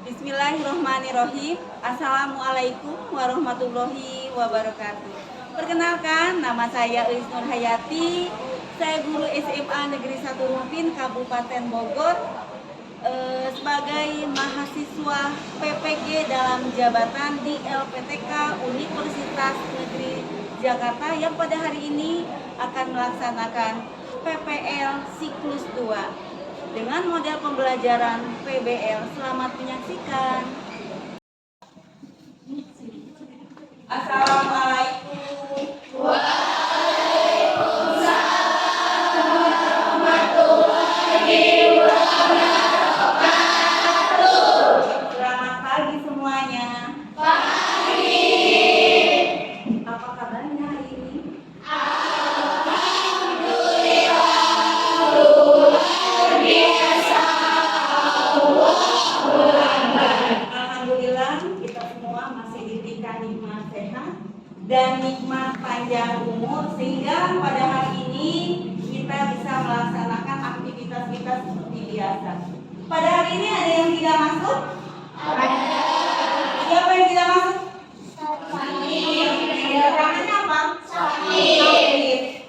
Bismillahirrahmanirrahim. Assalamualaikum warahmatullahi wabarakatuh. Perkenalkan, nama saya Elis Nur Hayati. Saya guru SMA Negeri 1 Rumpin, Kabupaten Bogor, sebagai mahasiswa PPG dalam jabatan di LPTK Universitas Negeri Jakarta yang pada hari ini akan melaksanakan PPL siklus 2 dengan model pembelajaran PBL. Selamat menyaksikan. Assalamualaikum. Waalaikumsalam warahmatullahi wabarakatuh. Selamat pagi semuanya. Pagi. Apa kabarnya hari ini? Alhamdulillah kita semua masih diberikan nikmat sehat dan nikmat panjang umur sehingga pada hari ini kita bisa melaksanakan aktivitas kita seperti biasa. Pada hari ini ada yang tidak masuk? Ada. Siapa yang tidak masuk? Sakit. Rangannya apa? Sakit.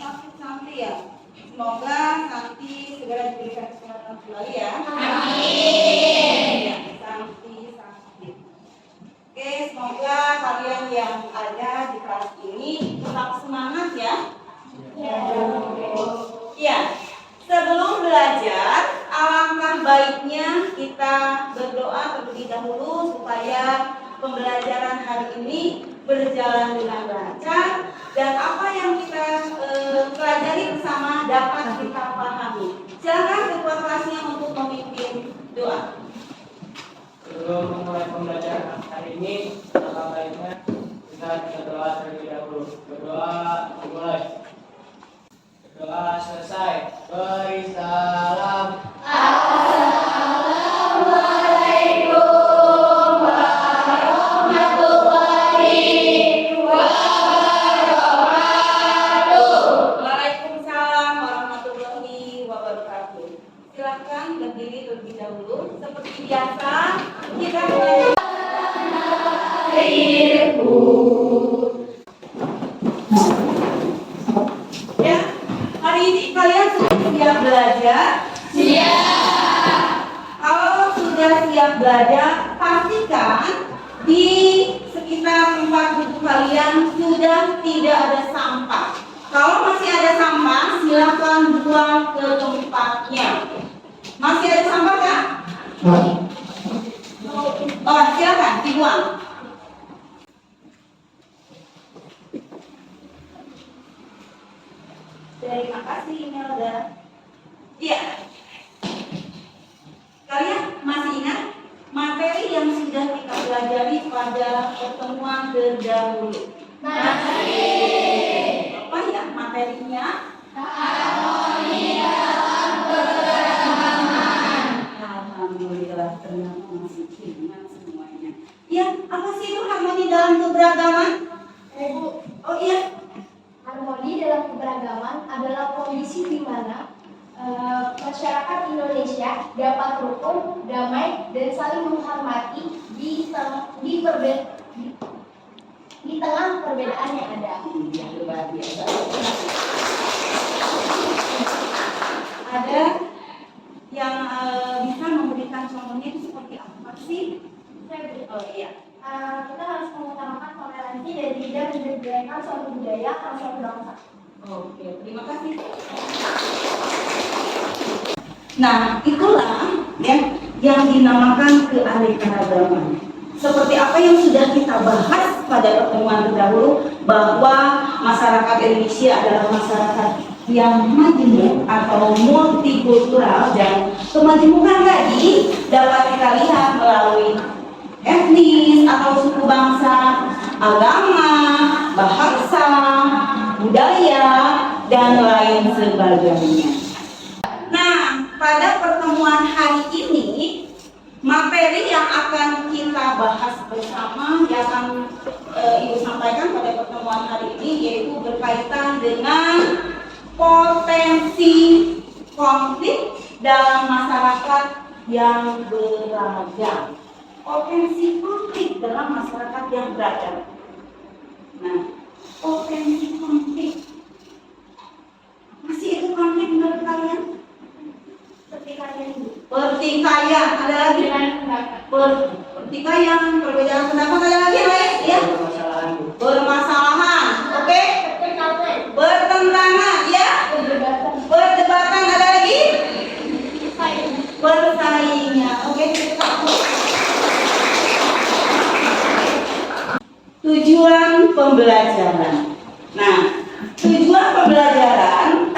Sakit ya. Semoga nanti segera diberikan kesehatan kembali ya. Amin. Ya, sakit. Oke, semoga kalian yang ada di kelas ini tetap semangat ya. Ya. Sebelum belajar, alangkah baiknya kita berdoa terlebih dahulu supaya pembelajaran hari ini berjalan dengan lancar dan apa yang kita pelajari bersama dapat kita pahami. Silakan ketua kelasnya untuk memimpin doa. Sebelum memulai pembelajaran hari ini, alangkah baiknya kita berdoa terlebih dahulu. Berdoa dimulai. Doa selesai. Beri salam. Assalamualaikum warahmatullahi wabarakatuh. Waalaikumsalam warahmatullahi wabarakatuh. Silakan berdiri terlebih dahulu. Seperti biasa, kita mulai. Ya, hari ini kalian sudah siap belajar? Siap. Kalau sudah siap belajar, pastikan di sekitar tempat duduk kalian sudah tidak ada sampah. Kalau masih ada sampah, silakan buang ke tempatnya. Masih ada sampah kan? Oh, silakan dibuang. Terima kasih Imelda. Iya. Kalian masih ingat materi yang sudah kita pelajari pada pertemuan terdahulu? Apa ya materinya? Harmoni dalam keberagaman. Alhamdulillah, ternyata masih ingat semuanya. Ya, apa sih itu harmoni dalam keberagaman? Oh iya. Harmoni dalam keberagaman adalah kondisi di mana masyarakat Indonesia dapat rukun, damai, dan saling menghormati di tengah perbedaan yang ada. Iya, luar biasa. Ada yang bisa memberikan contohnya itu seperti apa sih? Oh iya. Kita harus mengutamakan toleransi dan tidak menjelekkan suatu budaya atau suatu bangsa. Oke, terima kasih. Nah, itulah ya yang dinamakan keanekaragaman. Seperti apa yang sudah kita bahas pada pertemuan terdahulu bahwa masyarakat Indonesia adalah masyarakat yang majemuk atau multikultural dan kemajemukan tadi dapat kita lihat melalui etnis atau suku bangsa, agama, bahasa, budaya, dan lain sebagainya. Nah, pada pertemuan hari ini, materi yang akan kita bahas bersama yang akan Ibu sampaikan pada pertemuan hari ini yaitu berkaitan dengan potensi konflik dalam masyarakat yang beragam. Potensi konflik dalam masyarakat yang beragam. Nah, potensi konflik. Masih itu konflik menurut kalian? Pertikaian, ada lagi? Pertikaian, perbedaan pendapat, ada lagi, guys? Ya. Permasalahan, oke? Bertentangan, ya? Perdebatan, ada lagi? Persaingan, oke? Tujuan pembelajaran. Nah, tujuan pembelajaran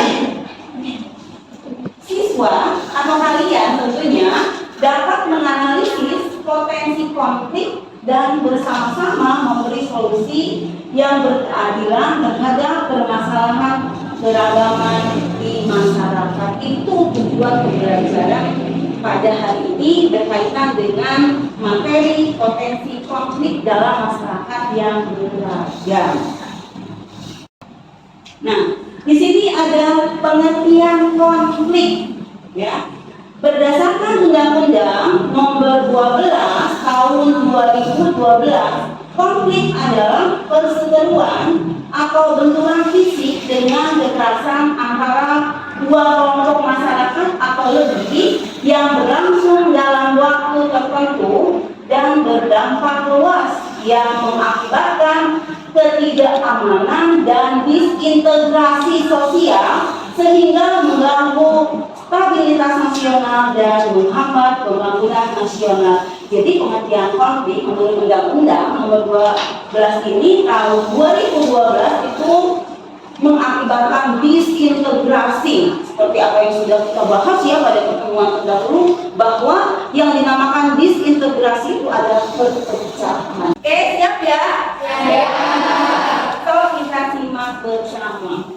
siswa atau kalian tentunya dapat menganalisis potensi konflik dan bersama-sama memberi solusi yang berkeadilan terhadap permasalahan keragaman di masyarakat. Itu tujuan pembelajaran pada hari ini berkaitan dengan materi potensi konflik dalam masyarakat yang beragam. Nah, di sini ada pengertian konflik, ya. Berdasarkan Undang-Undang Nomor 12 Tahun 2012, konflik adalah perseteruan atau benturan fisik dengan kekerasan antara dua kelompok masyarakat atau lebih yang berlangsung dalam waktu tertentu dan berdampak luas yang mengakibatkan ketidakamanan dan disintegrasi sosial sehingga mengganggu stabilitas nasional dan menghambat pembangunan nasional. Jadi pengertian konflik menurut Undang-Undang Nomor 12 ini tahun 2012 itu mengakibatkan disintegrasi, seperti apa yang sudah kita bahas ya pada pertemuan terdahulu, bahwa yang dinamakan disintegrasi itu adalah perpecahan. Oke, siap ya? Ya. So kita simak bersama.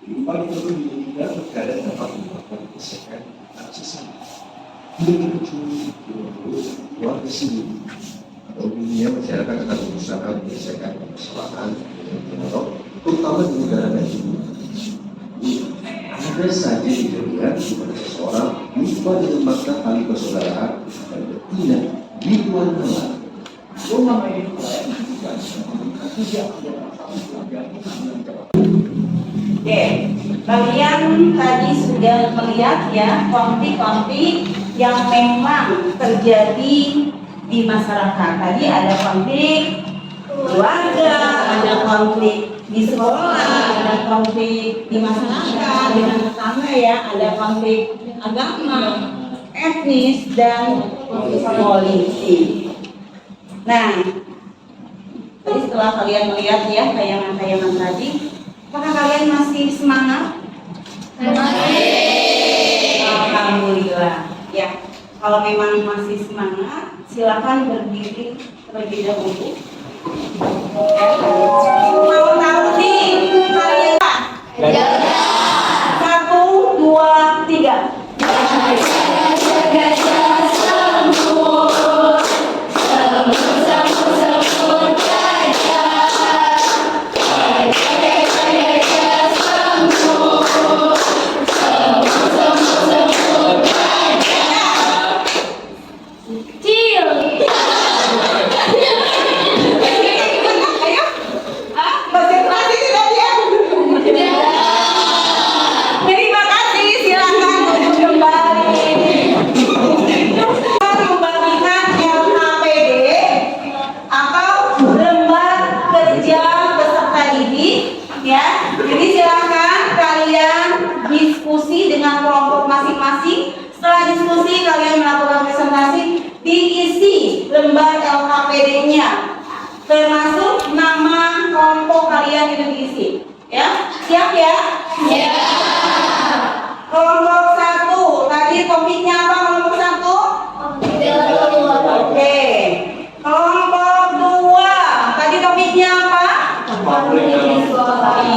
Kehidupan itu menjadikan negara dapat melakukan gesekan antar sesama. Tidak kecuali luar sini atau dunia masyarakat akan berusaha menyelesaikan permasalahan dengan dialog, terutama di negara maju. Ada saja dilihat di mana seseorang lupa dengan makna tali persaudaraan dan betina di luar negara. Oke, kalian tadi sudah melihat ya konflik-konflik yang memang terjadi di masyarakat. Tadi ada konflik keluarga, ada konflik di sekolah, ada konflik di masyarakat dengan tetangga ya, ada konflik agama, etnis dan politik. Nah, tadi setelah kalian melihat ya tayangan-tayangan tadi, apakah kalian masih semangat? Masih. Alhamdulillah. Ya, kalau memang masih semangat, silakan berdiri terlebih dahulu. Mau tahu nih kalian? Ya. 1, 2, 3. Konsentrasi tidak ya? Terima kasih, silakan duduk kembali. Kita membagikan LKPD atau lembar kerja peserta didik, ya. Jadi silakan kalian diskusi dengan kelompok masing-masing. Setelah diskusi kalian melakukan presentasi, diisi lembar LKPD-nya. Termasuk nama kelompok kalian itu diisi, ya. Siap ya? Ya. Kelompok 1, tadi topiknya apa kelompok 1? Oke. Kelompok 2, tadi topiknya apa?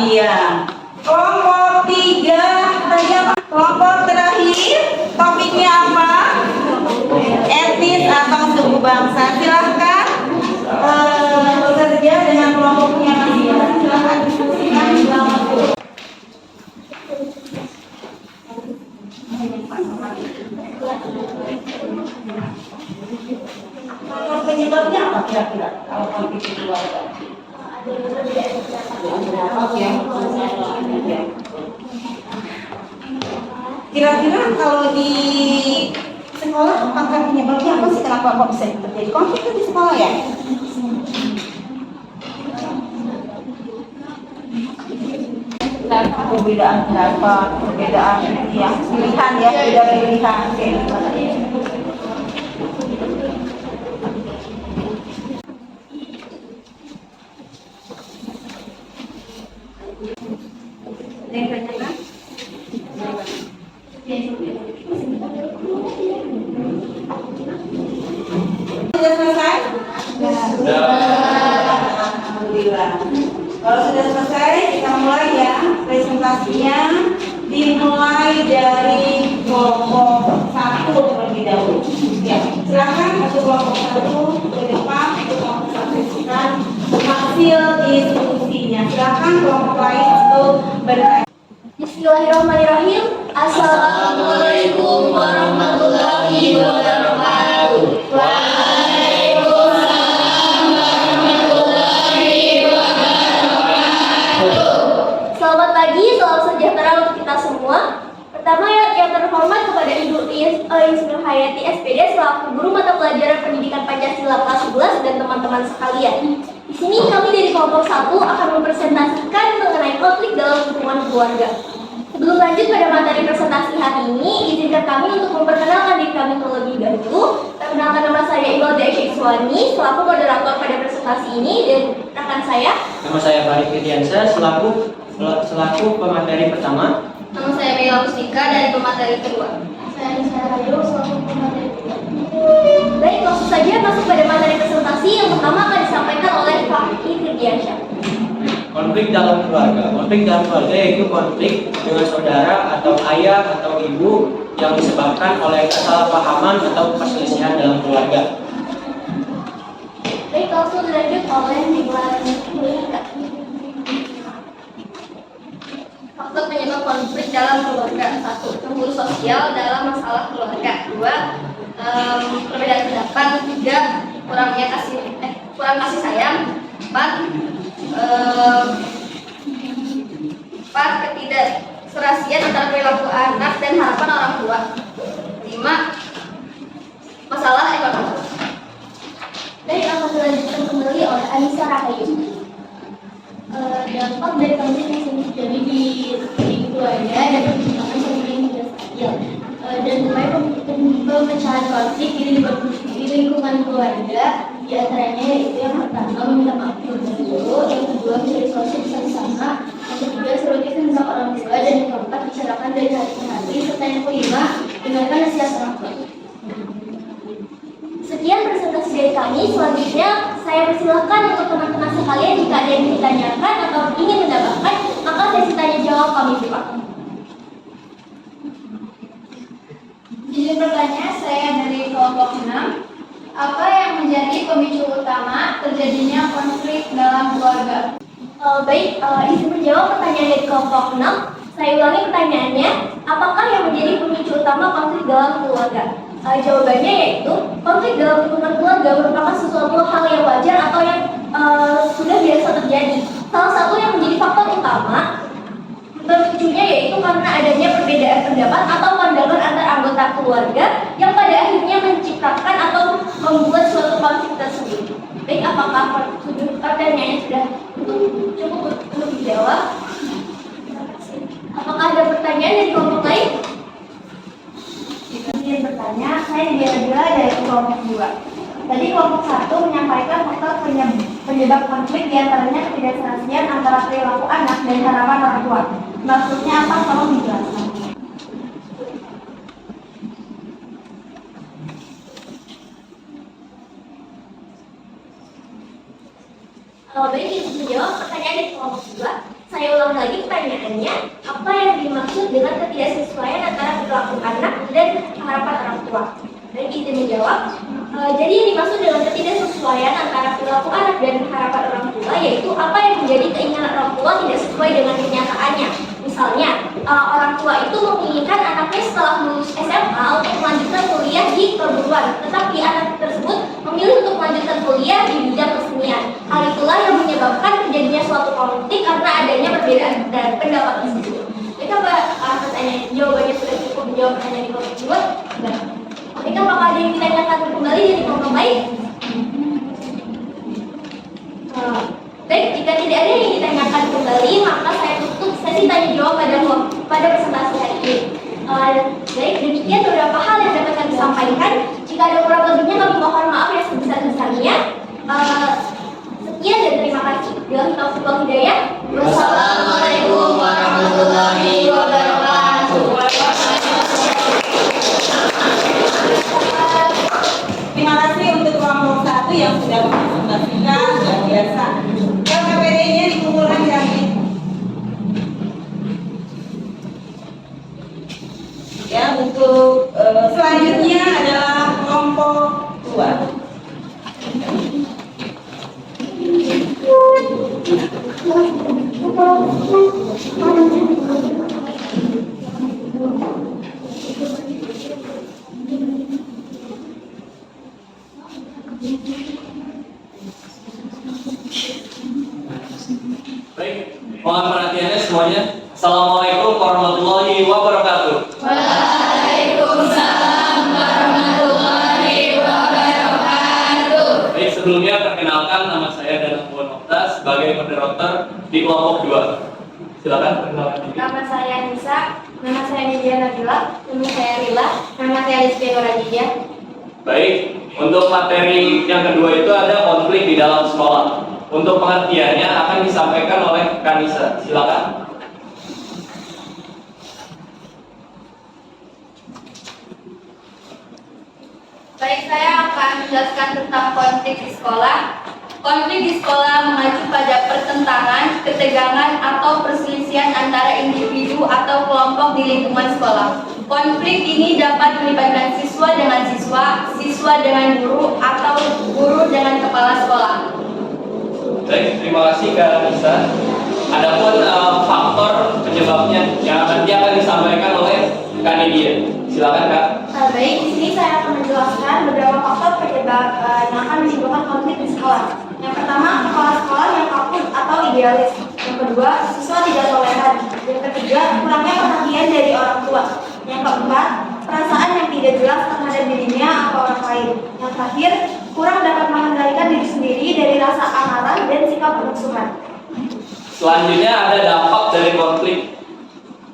Iya. Kelompok 3, tadi apa? Kelompok terakhir, topiknya apa? Etnis atau suku bangsa. Silahkan bekerja dengan kelompoknya masing-masing. Silahkan diskusikan. Faktor penyebabnya apa kira-kira kalau konflik di keluarga? Oke. Kira-kira kalau di sekolah faktor penyebabnya apa sih, kenapa kok bisa terjadi konflik di sekolah ya? Perbedaan pendapat, perbedaan yang pilihan ya, beda pilihan. Yang tanyakan? Sudah selesai? Sudah. Alhamdulillah. Kalau sudah selesai, kita mulai ya presentasinya. Dimulai dari kelompok 1 terlebih dahulu. Ya, silakan untuk kelompok 1 ke depan untuk mempresentasikan hasil diskusinya. Silakan kelompok lain untuk bertanya. Bismillahirrahmanirrahim. Assalamualaikum warahmatullahi wabarakatuh. Selamat pagi, salam sejahtera untuk kita semua. Pertama yang terhormat kepada Ibu Yusmil Hayati SPD selaku guru mata pelajaran pendidikan Pancasila kelas 11 dan teman-teman sekalian. Di sini kami dari kelompok 1 akan mempresentasikan mengenai konflik dalam hubungan keluarga. Sebelum lanjut pada materi presentasi hari ini, izinkan kami untuk memperkenalkan diri kami terlebih dahulu. Perkenalkan, nama saya Imelda Iswani selaku moderator pada presentasi ini, dan rekan saya. Nama saya Farid Firdiansyah selaku pemateri pertama. Nama saya Mela Mustika dari pemateri kedua. Saya Nisa Rayo selaku pemateri kedua. Baik, langsung saja masuk pada materi presentasi. Yang pertama akan disampaikan oleh Farid Firdiansyah. Konflik dalam keluarga. Konflik dalam keluarga yaitu konflik dengan saudara atau ayah atau ibu yang disebabkan oleh kesalahpahaman atau perselisihan dalam keluarga. Baik, langsung dilanjut oleh Nisa. Faktor penyebab konflik dalam keluarga. 1. Cemburu sosial dalam masalah keluarga. 2. Perbedaan pendapat. 3. Kurang kasih sayang. 4. Ketidakserasian antara perilaku anak dan harapan orang tua. 5. Masalah ekonomi. Baik, akan dilanjutkan kembali oleh Anissa Rahayu. Dampak dari konflik yang sering terjadi di keluarga dapat menyebabkan suami yang tidak stabil dan upaya pemecahan konflik di lingkungan keluarga, di antaranya yaitu yang pertama meminta maaf dulu, yang kedua mencari solusi bersama, yang ketiga seruti kehendak orang tua, dan yang keempat bicarakan dari hati ke hati, serta yang kelima dengarkan nasihat orang tua. Sekian presentasi dari kami. Selanjutnya saya persilahkan untuk teman-teman sekalian jika ada yang ditanyakan atau ingin menambahkan, maka sesi tanya jawab kami buka. Izin bertanya, saya dari kelompok 6. Apa yang menjadi pemicu utama terjadinya konflik dalam keluarga? Baik, izin menjawab pertanyaan dari kelompok 6. Saya ulangi pertanyaannya, apakah yang menjadi pemicu utama konflik dalam keluarga? Jawabannya yaitu konflik dalam lingkungan keluarga merupakan sesuatu hal yang wajar atau yang sudah biasa terjadi. Salah satu yang menjadi faktor utama pemicunya yaitu karena adanya perbedaan pendapat atau pandangan antar anggota keluarga yang pada akhirnya menciptakan atau membuat suatu konflik tersebut. Baik, apakah pertanyaannya sudah cukup untuk dijawab? Apakah ada pertanyaan dari kelompok lain? Izin bertanya, saya Diana dari kelompok 2. Tadi kelompok 1 menyampaikan faktor penyebab konflik diantaranya ketidakserasian antara perilaku anak dan harapan orang tua. Maksudnya apa? Tolong dijelaskan. Baik, izin menjawab pertanyaan dari kelompok 2. Saya ulang lagi pertanyaannya, apa yang dimaksud dengan ketidaksesuaian antara perilaku anak dan harapan orang tua? Dan izin menjawab, jadi yang dimaksud dengan ketidaksesuaian antara perilaku anak dan harapan orang tua yaitu apa yang menjadi keinginan orang tua tidak sesuai dengan kenyataannya. Misalnya, orang tua itu menginginkan anaknya setelah lulus SMA jawabannya sudah cukup menjawab pertanyaan di kelompok 2? Enggak. Tapi apakah ada yang ditanyakan kembali dari kelompok baik? Baik, jika tidak ada yang ditanyakan kembali, maka saya tutup sesi tanya jawab pada presentasi hari ini. Baik, demikian beberapa hal yang dapat kami sampaikan. Jika ada kurang lebihnya, kami mohon maaf yang sebesar-besarnya. Sekian dan terima kasih. Billahi taufiq wal hidayah. Wassalamualaikum warahmatullahi wabarakatuh. Terima kasih untuk kelompok 1 yang sudah mempresentasikan luar biasa. Yang KPD-nya dikumpulkan jadi. Ya, untuk selanjutnya adalah kelompok 2. Baik, mohon perhatiannya semuanya. Assalamualaikum warahmatullahi wabarakatuh. Waalaikumsalam warahmatullahi wabarakatuh. Baik, sebelumnya perkenalkan nama saya Danang Okta sebagai moderator di kelompok 2. Silakan perkenalkan diri. Nama saya Nisa, nama saya Nidia Nabila, nama saya Rila, nama saya Rizky Nurajijah. Baik, untuk materi yang kedua itu ada konflik di dalam sekolah. Untuk pengertiannya akan disampaikan oleh Kanisa. Silakan. Baik, saya akan menjelaskan tentang konflik di sekolah. Konflik di sekolah mengacu pada pertentangan, ketegangan, atau perselisihan antara individu atau kelompok di lingkungan sekolah. Konflik ini dapat melibatkan siswa dengan siswa, siswa dengan guru, atau guru dengan kepala sekolah. Baik, terima kasih Kak Nisa. Adapun faktor penyebabnya yang nanti akan disampaikan oleh Kak Nidia. Silakan Kak. Baik, di sini saya akan menjelaskan beberapa faktor penyebab yang akan menimbulkan konflik di sekolah. Yang pertama, kepala sekolah yang kaku atau idealis. Yang kedua, siswa tidak toleran. Yang ketiga, kurangnya perhatian dari orang tua. Yang keempat, perasaan yang tidak jelas terhadap dirinya atau orang lain. Yang terakhir, kurang dapat mengendalikan diri sendiri dari rasa amarah dan sikap bermusuhan. Selanjutnya ada dampak dari konflik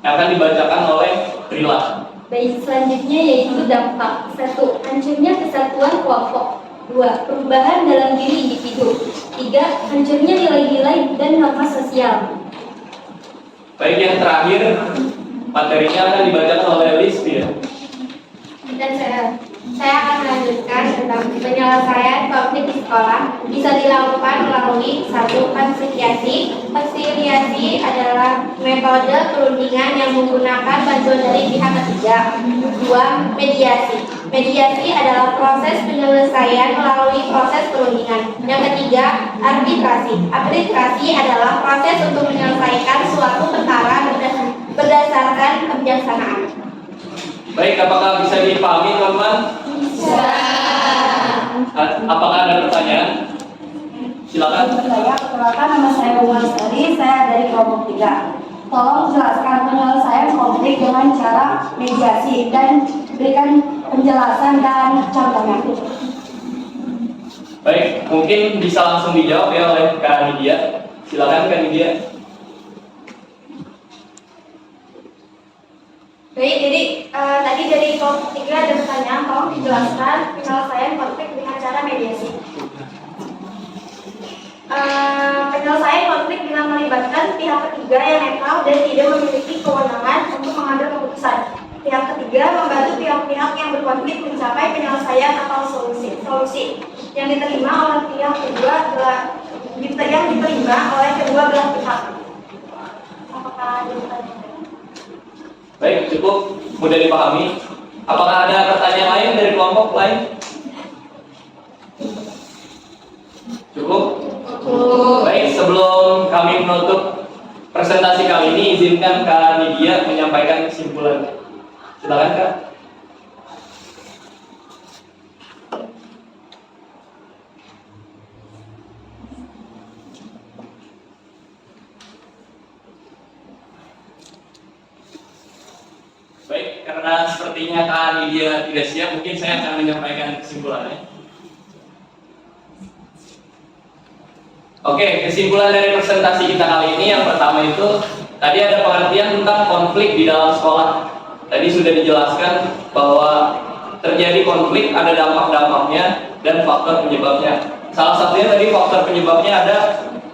yang akan dibacakan oleh Rila. Baik, selanjutnya yaitu dampak. 1. Hancurnya kesatuan kelompok. 2. Perubahan dalam diri individu. 3. Hancurnya nilai-nilai dan norma sosial. Baik, yang terakhir materinya akan dibacakan oleh Lispi ya. Dan saya akan melanjutkan tentang penyelesaian konflik di sekolah. Bisa dilakukan melalui 1. Konsiliasi. Konsiliasi adalah metode perundingan yang menggunakan bantuan dari pihak ketiga. 2. Mediasi. Mediasi adalah proses penyelesaian melalui proses perundingan. Yang ketiga, arbitrasi. Arbitrasi adalah proses untuk menyelesaikan suatu perkara berdasarkan kebijaksanaan. Baik, apakah bisa dipahami teman-teman? Bisa. Apakah ada pertanyaan? Silakan. Saya perkenalkan, nama saya Bunga Lestari, saya dari kelompok 3. Tolong jelaskan penyelesaian konflik dengan cara mediasi dan berikan penjelasan dan contohnya. Baik, mungkin bisa langsung dijawab ya oleh Kak Nidia. Silakan Kak Nidia. Baik, jadi tadi dari kelompok 3 ada pertanyaan, tolong dijelaskan penyelesaian konflik dengan cara mediasi. Penyelesaian konflik dengan melibatkan pihak ketiga yang netral dan tidak memiliki kewenangan untuk mengambil keputusan. Pihak ketiga membantu pihak-pihak yang berkonflik mencapai penyelesaian atau solusi yang diterima oleh pihak kedua yang diterima oleh kedua belah pihak. Apakah ada pertanyaan? Baik, cukup mudah dipahami. Apakah ada pertanyaan lain dari kelompok lain? Cukup? Baik, sebelum kami menutup presentasi kali ini, izinkan Kak Nidia menyampaikan kesimpulan. Silakan Kak. sepertinya Kak Nidia tidak siap, mungkin saya akan menyampaikan kesimpulannya. Oke, kesimpulan dari presentasi kita kali ini yang pertama itu tadi ada pengertian tentang konflik di dalam sekolah. Tadi sudah dijelaskan bahwa terjadi konflik ada dampak-dampaknya dan faktor penyebabnya. Salah satunya tadi faktor penyebabnya ada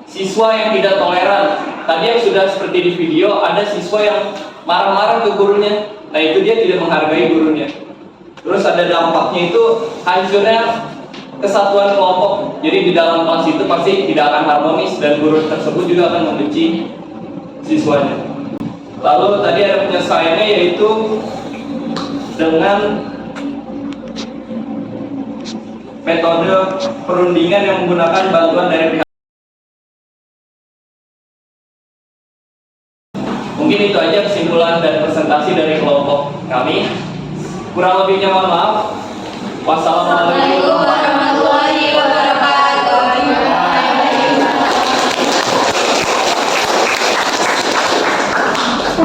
siswa yang tidak toleran. Tadi yang sudah seperti di video ada siswa yang marah-marah ke gurunya. Nah itu dia tidak menghargai gurunya. Terus ada dampaknya itu hancurnya kesatuan kelompok. Jadi di dalam kelas itu pasti tidak akan harmonis dan guru tersebut juga akan membenci siswanya. Lalu tadi ada penyelesaiannya yaitu dengan metode perundingan yang menggunakan bantuan dari pihak. Mungkin itu aja kesimpulan dan presentasi dari kelompok kami. Kurang lebihnya mohon maaf. Wassalamualaikum warahmatullahi wabarakatuh.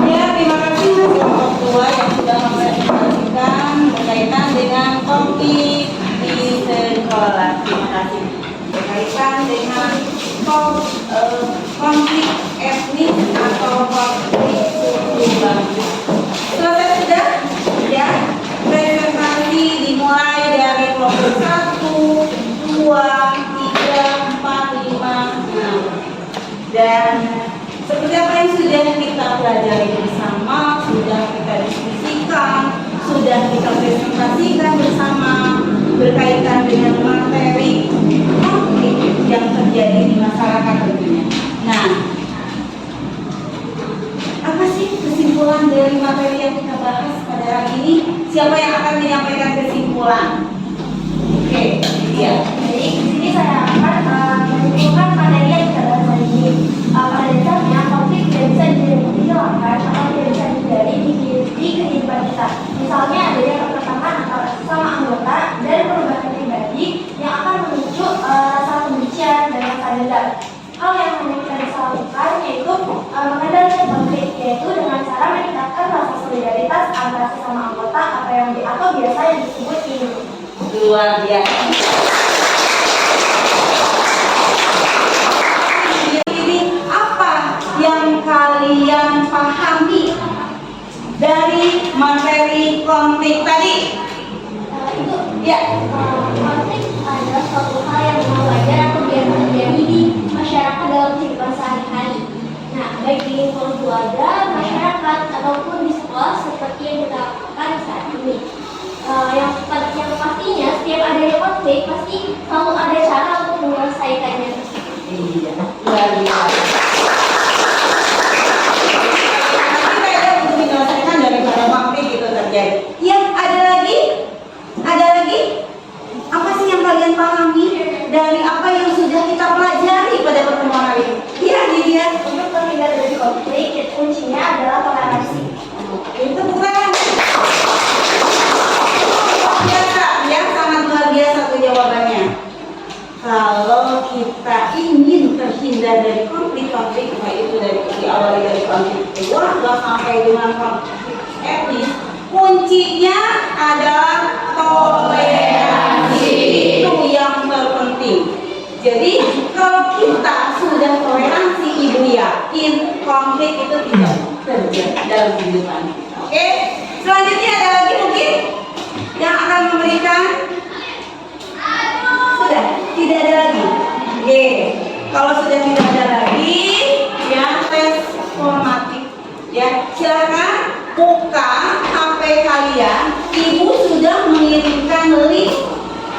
Ya, terima kasih kelompok tua yang sudah mempresentasikan berkaitan dengan konflik di sekolah. Terima kasih. Berkaitan dengan konflik etnis atau konflik suku bangsa. Selesai sudah? Ya. Presentasi dimulai dari kelompok 1, 2, 3, 4, 5, 6. Dan seperti apa yang sudah kita pelajari bersama, sudah kita diskusikan, sudah kita presentasikan bersama berkaitan dengan materi konflik yang terjadi di masyarakat tentunya. Nah, apa sih kesimpulan dari materi yang kita bahas pada hari ini? Siapa yang akan menyampaikan kesimpulan? Oke, dia. Jadi di sini saya akan menyimpulkan materi yang kita bahas hari ini. Pada dasarnya konflik tidak bisa dihilangkan atau tidak bisa dihindari di kehidupan kita. Misalnya adanya pertentangan antara sesama anggota dan perubahan pribadi yang akan memicu rasa kebencian dan rasa dendam. Hal yang hanya kita bisa lakukan yaitu mengendalikan konflik, yaitu dengan cara meningkatkan rasa solidaritas antara sesama anggota atau biasa yang disebut ini. Luar biasa. Ini apa yang kalian pahami dari materi konflik tadi? Itu Ya. konflik adalah suatu hal yang wajar atau biasa terjadi di masyarakat dalam kehidupan sehari-hari. Nah, baik di lingkungan keluarga, masyarakat, ataupun di sekolah seperti yang kita lakukan saat ini. Yang pastinya setiap adanya konflik pasti selalu ada cara untuk menyelesaikannya. Iya, luar biasa. Kita untuk menyelesaikan daripada konflik itu terjadi. Ya, ada lagi? Ada lagi? Apa sih yang kalian pahami dari apa yang sudah kita pelajari pada pertemuan hari ini? Iya, dia. Untuk terhindar dari konflik, kuncinya adalah toleransi. Itu bukan. Biasa, ya sangat luar biasa tuh jawabannya. Kalau kita ingin terhindar dari konflik-konflik, baik itu diawali dari konflik keluarga sampai dengan konflik etnis, kuncinya adalah toleransi. Itu yang terpenting. Jadi kalau kita sudah toleransi, ibu yakin konflik itu tidak terjadi dalam kehidupan. Oke, selanjutnya ada lagi mungkin yang akan memberikan? Sudah, tidak ada lagi. Oke, kalau sudah tidak ada lagi, ya tes formatif. Ya, silakan buka HP kalian. Ibu sudah mengirimkan link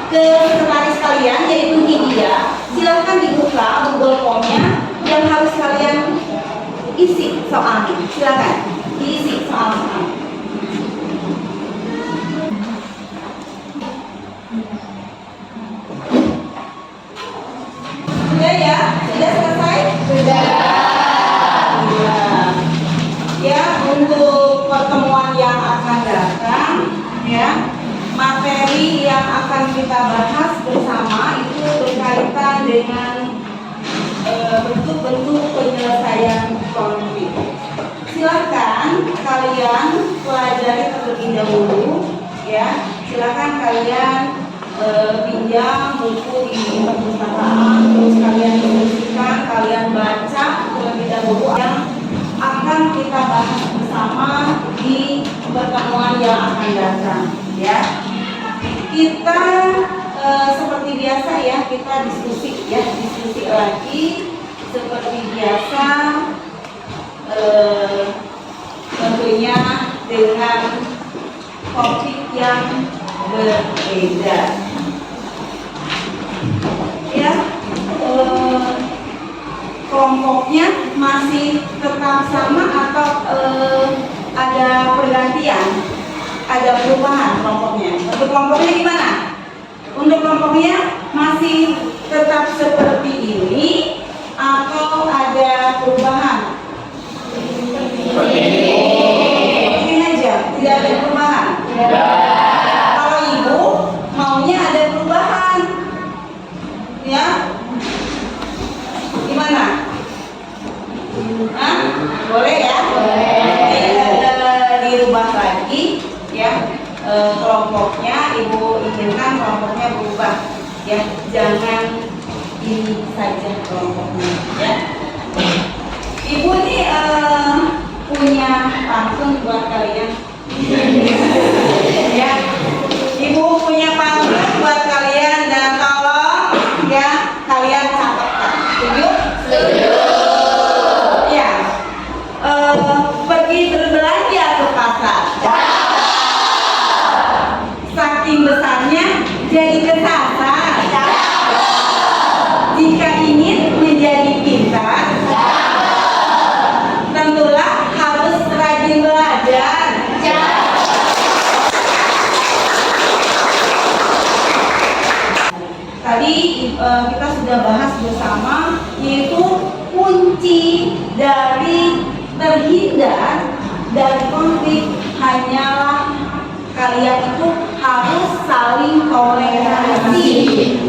ke sekretaris kalian, yaitu Nidia. Silakan dibuka Google Form-nya yang harus kalian isi soalnya. Silakan diisi soal-soal. Sudah ya? Sudah selesai? Sudah. Ya, untuk pertemuan yang akan datang, ya, materi yang akan kita bahas bersama itu berkaitan dengan bentuk-bentuk penyelesaian konflik. Silakan kalian pelajari terlebih dahulu, ya. Silakan kalian pinjam buku di perpustakaan, terus kalian diskusikan, kalian baca terlebih dahulu yang akan kita bahas bersama di pertemuan yang akan datang, ya. Kita seperti biasa ya, kita diskusi lagi seperti biasa, tentunya dengan topik yang berbeda, ya. Kelompoknya masih tetap sama atau ada pergantian, ada perubahan kelompoknya? Untuk kelompoknya gimana? Untuk kelompoknya masih tetap seperti ini atau ada perubahan? Ini aja, tidak ada perubahan. Kalau ibu maunya ada perubahan, ya? Gimana? Hah? Boleh ya? Dirubah lagi, ya. Kelompoknya, ibu inginkan kelompoknya berubah, ya. Jangan ini saja kelompoknya, ya. Ibu ini punya pantun buat kalian, ya. Ibu punya pantun buat kalian dan tolong ya kalian catatkan. Setuju? Setuju. Ya. Pergi berbelanja ke pasar. Saking besarnya jadi kesasar. Jika ingin menjadi pintar, tentulah harus rajin belajar. Tadi kita sudah bahas bersama, yaitu kunci dari terhindar dari konflik hanyalah kalian itu harus saling toleransi,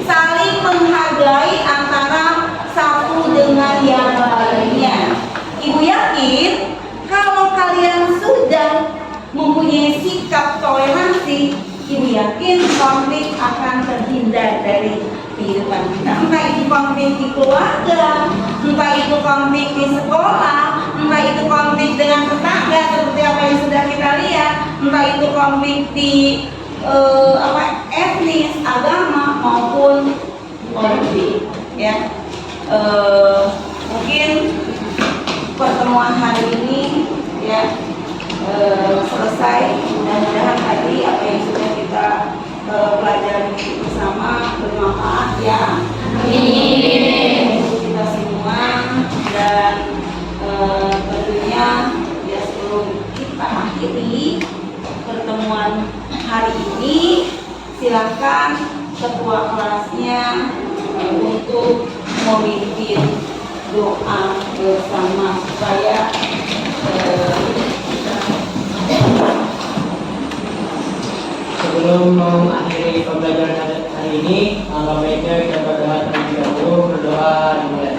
saling menghargai antara satu dengan yang lainnya. Ibu yakin kalau kalian sudah mempunyai sikap toleransi, ibu yakin konflik akan terhindar dari kehidupan kita. Entah itu konflik di keluarga, entah itu konflik di sekolah, entah itu konflik dengan tetangga seperti apa yang sudah kita lihat, entah itu konflik di etnis, agama maupun politik, ya. Mungkin pertemuan hari ini, ya, selesai. Mudah-mudahan tadi apa yang sudah kita pelajari bersama bermanfaat, ya. Amin. Untuk kita semua, dan tentunya ya sebelum kita akhiri pertemuan hari ini, silakan ketua kelasnya untuk memimpin doa bersama supaya sebelum mengakhiri pembelajaran hari ini, alangkah baiknya kita berdoa terlebih dahulu. Berdoa dimulai.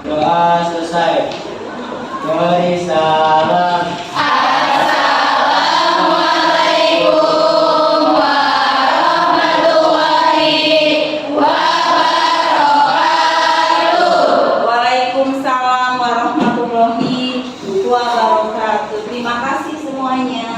Doa selesai. Mari salam. Waalaikumsalam warahmatullahi wabarakatuh. Terima kasih semuanya.